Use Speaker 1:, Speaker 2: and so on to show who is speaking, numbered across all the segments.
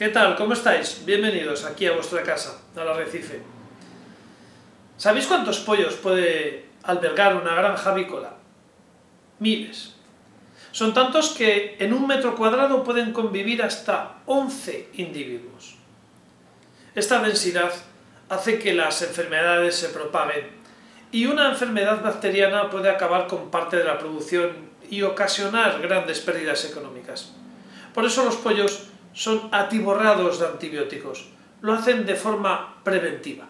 Speaker 1: ¿Qué tal? ¿Cómo estáis? Bienvenidos aquí a vuestra casa, al arrecife. ¿Sabéis cuántos pollos puede albergar una granja avícola? Miles. Son tantos que en 1 metro cuadrado pueden convivir hasta 11 individuos. Esta densidad hace que las enfermedades se propaguen y una enfermedad bacteriana puede acabar con parte de la producción y ocasionar grandes pérdidas económicas. Por eso los pollos son atiborrados de antibióticos. Lo hacen de forma preventiva.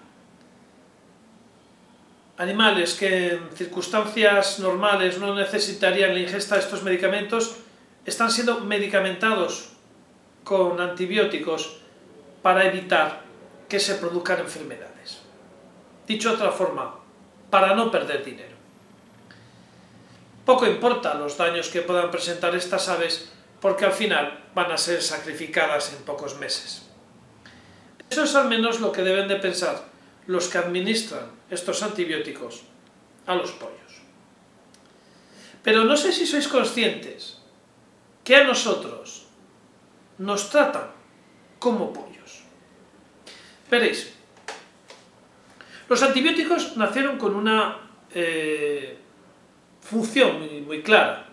Speaker 1: Animales que en circunstancias normales no necesitarían la ingesta de estos medicamentos están siendo medicamentados con antibióticos para evitar que se produzcan enfermedades. Dicho de otra forma, para no perder dinero. Poco importa los daños que puedan presentar estas aves porque al final van a ser sacrificadas en pocos meses. Eso es al menos lo que deben de pensar los que administran estos antibióticos a los pollos. Pero no sé si sois conscientes que a nosotros nos tratan como pollos. Veréis, los antibióticos nacieron con una función muy clara: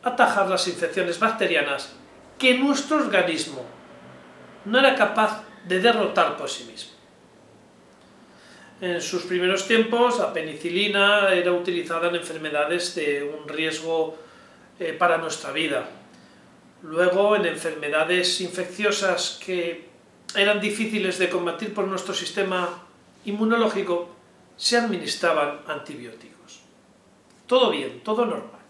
Speaker 1: atajar las infecciones bacterianas que nuestro organismo no era capaz de derrotar por sí mismo. En sus primeros tiempos, la penicilina era utilizada en enfermedades de un riesgo para nuestra vida. Luego, en enfermedades infecciosas que eran difíciles de combatir por nuestro sistema inmunológico, se administraban antibióticos. Todo bien, todo normal.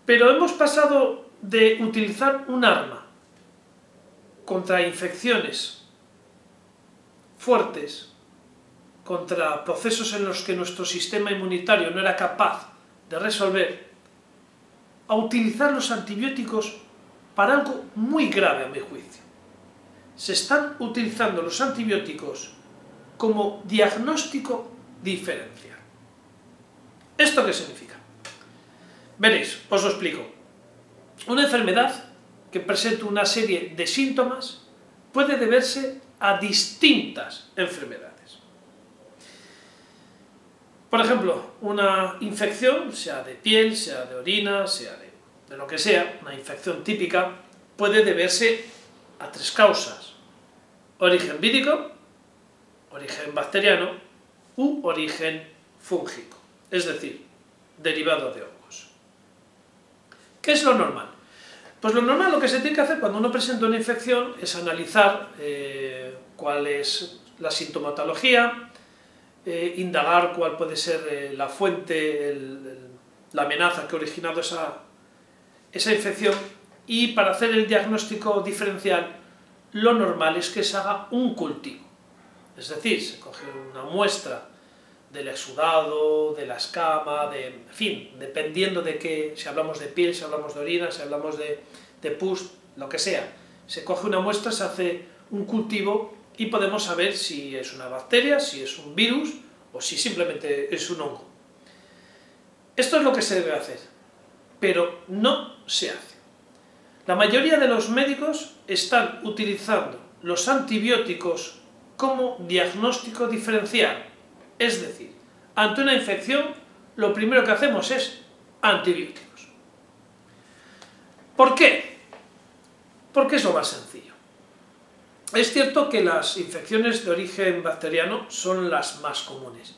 Speaker 1: Pero hemos pasado de utilizar un arma contra infecciones fuertes, contra procesos en los que nuestro sistema inmunitario no era capaz de resolver, a utilizar los antibióticos para algo muy grave a mi juicio. Se están utilizando los antibióticos como diagnóstico diferencial. ¿Esto qué significa? Veréis, os lo explico. Una enfermedad que presenta una serie de síntomas puede deberse a distintas enfermedades. Por ejemplo, una infección, sea de piel, sea de orina, sea de lo que sea, una infección típica, puede deberse a 3 causas: origen vírico, origen bacteriano u origen fúngico, es decir, derivado de hongos. ¿Qué es lo normal? Pues lo normal, lo que se tiene que hacer cuando uno presenta una infección es analizar cuál es la sintomatología, indagar cuál puede ser la fuente, la amenaza que ha originado esa infección, y para hacer el diagnóstico diferencial lo normal es que se haga un cultivo. Es decir, se coge una muestra del exudado, de la escama, en fin, dependiendo de qué, si hablamos de piel, si hablamos de orina, si hablamos de pus, lo que sea. Se coge una muestra, se hace un cultivo y podemos saber si es una bacteria, si es un virus o si simplemente es un hongo. Esto es lo que se debe hacer, pero no se hace. La mayoría de los médicos están utilizando los antibióticos como diagnóstico diferencial. Es decir, ante una infección, lo primero que hacemos es antibióticos. ¿Por qué? Porque es lo más sencillo. Es cierto que las infecciones de origen bacteriano son las más comunes.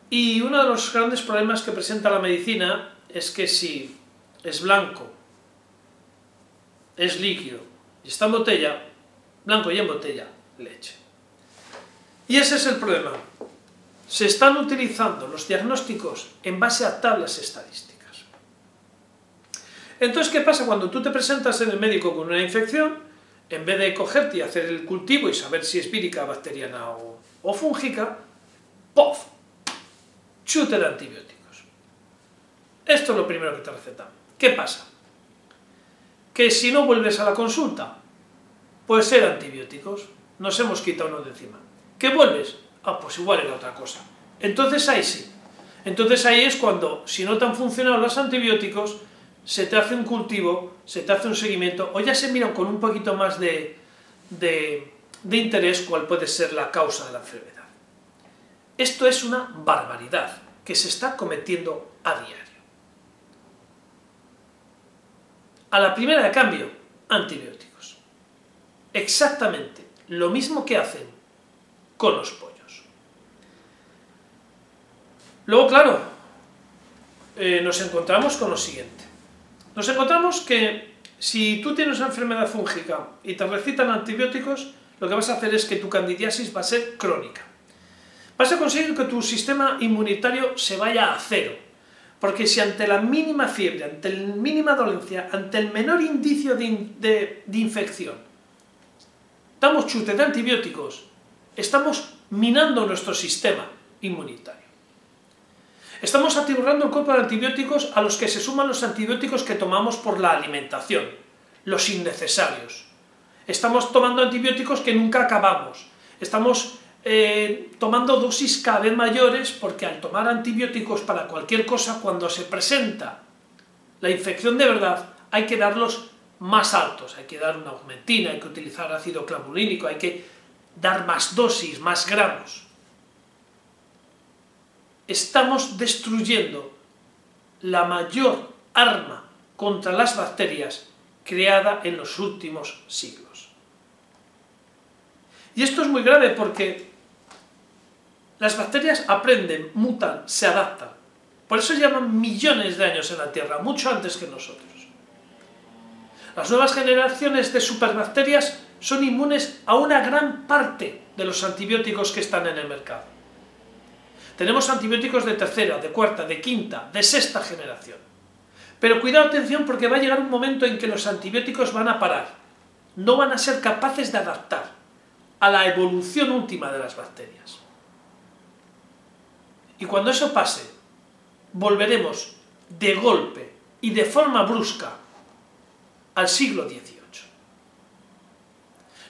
Speaker 1: Y uno de los grandes problemas que presenta la medicina es que si es blanco, es líquido y está en botella, blanco y en botella, leche. Y ese es el problema. Se están utilizando los diagnósticos en base a tablas estadísticas. Entonces, ¿qué pasa cuando tú te presentas en el médico con una infección? En vez de cogerte y hacer el cultivo y saber si es vírica, bacteriana o fúngica, ¡pof!, chute de antibióticos. Esto es lo primero que te recetan. ¿Qué pasa? Que si no vuelves a la consulta, puede ser antibióticos, nos hemos quitado uno de encima. ¿Qué vuelves? Ah, pues igual era otra cosa. Entonces ahí sí. Entonces ahí es cuando, si no te han funcionado los antibióticos, se te hace un cultivo, se te hace un seguimiento, o ya se mira con un poquito más de interés cuál puede ser la causa de la enfermedad. Esto es una barbaridad que se está cometiendo a diario. A la primera de cambio, antibióticos. Exactamente lo mismo que hacen con los pollos. Luego, claro, nos encontramos con lo siguiente. Nos encontramos que si tú tienes una enfermedad fúngica y te recetan antibióticos, lo que vas a hacer es que tu candidiasis va a ser crónica. Vas a conseguir que tu sistema inmunitario se vaya a cero. Porque si ante la mínima fiebre, ante la mínima dolencia, ante el menor indicio de infección, damos chute de antibióticos, estamos minando nuestro sistema inmunitario. Estamos atiborrando el cuerpo de antibióticos a los que se suman los antibióticos que tomamos por la alimentación, los innecesarios. Estamos tomando antibióticos que nunca acabamos. Estamos tomando dosis cada vez mayores porque al tomar antibióticos para cualquier cosa, cuando se presenta la infección de verdad, hay que darlos más altos. Hay que dar una augmentina, hay que utilizar ácido clavulínico, hay que dar más dosis, más gramos. Estamos destruyendo la mayor arma contra las bacterias creada en los últimos siglos. Y esto es muy grave porque las bacterias aprenden, mutan, se adaptan. Por eso llevan millones de años en la Tierra, mucho antes que nosotros. Las nuevas generaciones de superbacterias son inmunes a una gran parte de los antibióticos que están en el mercado. Tenemos antibióticos de tercera, de cuarta, de quinta, de sexta generación. Pero cuidado, atención, porque va a llegar un momento en que los antibióticos van a parar. No van a ser capaces de adaptar a la evolución última de las bacterias. Y cuando eso pase, volveremos de golpe y de forma brusca al siglo XVIII.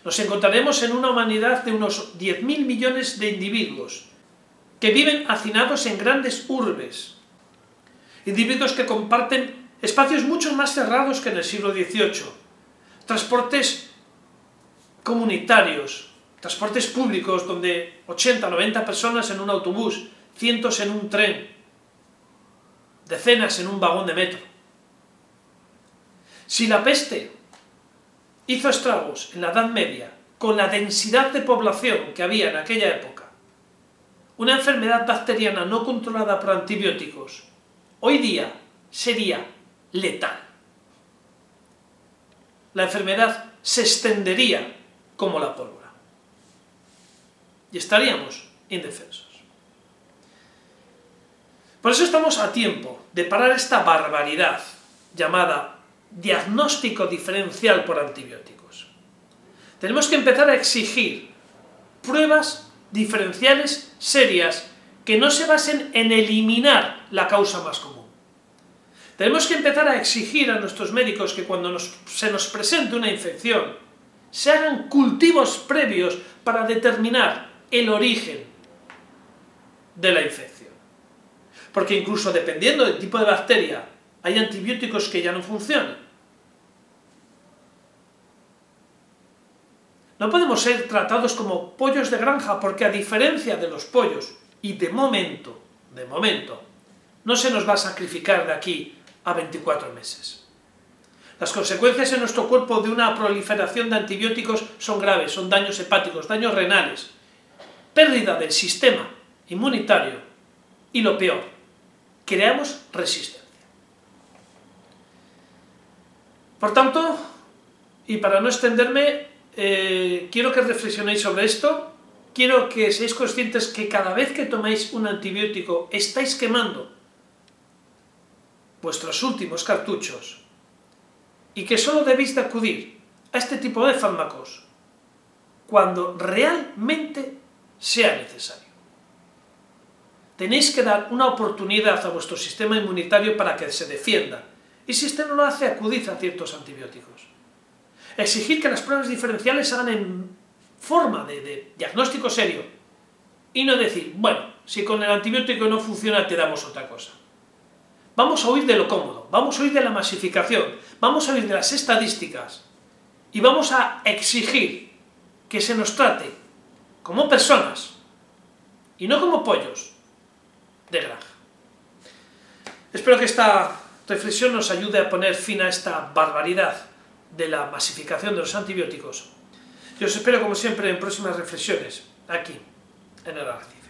Speaker 1: Nos encontraremos en una humanidad de unos 10.000 millones de individuos que viven hacinados en grandes urbes, individuos que comparten espacios mucho más cerrados que en el siglo XVIII, transportes comunitarios, transportes públicos donde 80 o 90 personas en un autobús, cientos en un tren, decenas en un vagón de metro. Si la peste hizo estragos en la Edad Media con la densidad de población que había en aquella época, una enfermedad bacteriana no controlada por antibióticos, hoy día sería letal. La enfermedad se extendería como la pólvora y estaríamos indefensos. Por eso estamos a tiempo de parar esta barbaridad llamada diagnóstico diferencial por antibióticos. Tenemos que empezar a exigir pruebas diferenciales serias que no se basen en eliminar la causa más común. Tenemos que empezar a exigir a nuestros médicos que cuando se nos presente una infección se hagan cultivos previos para determinar el origen de la infección. Porque incluso dependiendo del tipo de bacteria, hay antibióticos que ya no funcionan. No podemos ser tratados como pollos de granja porque a diferencia de los pollos, y de momento, no se nos va a sacrificar de aquí a 24 meses. Las consecuencias en nuestro cuerpo de una proliferación de antibióticos son graves, son daños hepáticos, daños renales, pérdida del sistema inmunitario y lo peor, creamos resistencia. Por tanto, y para no extenderme, quiero que reflexionéis sobre esto, quiero que seáis conscientes que cada vez que tomáis un antibiótico estáis quemando vuestros últimos cartuchos y que solo debéis de acudir a este tipo de fármacos cuando realmente sea necesario. Tenéis que dar una oportunidad a vuestro sistema inmunitario para que se defienda. Y si este no lo hace, acudid a ciertos antibióticos. Exigir que las pruebas diferenciales se hagan en forma de diagnóstico serio. Y no decir, bueno, si con el antibiótico no funciona, te damos otra cosa. Vamos a huir de lo cómodo, vamos a huir de la masificación, vamos a huir de las estadísticas y vamos a exigir que se nos trate como personas y no como pollos de granja. Espero que esta reflexión nos ayude a poner fin a esta barbaridad de la masificación de los antibióticos. Yo os espero, como siempre, en próximas reflexiones, aquí, en el Arci.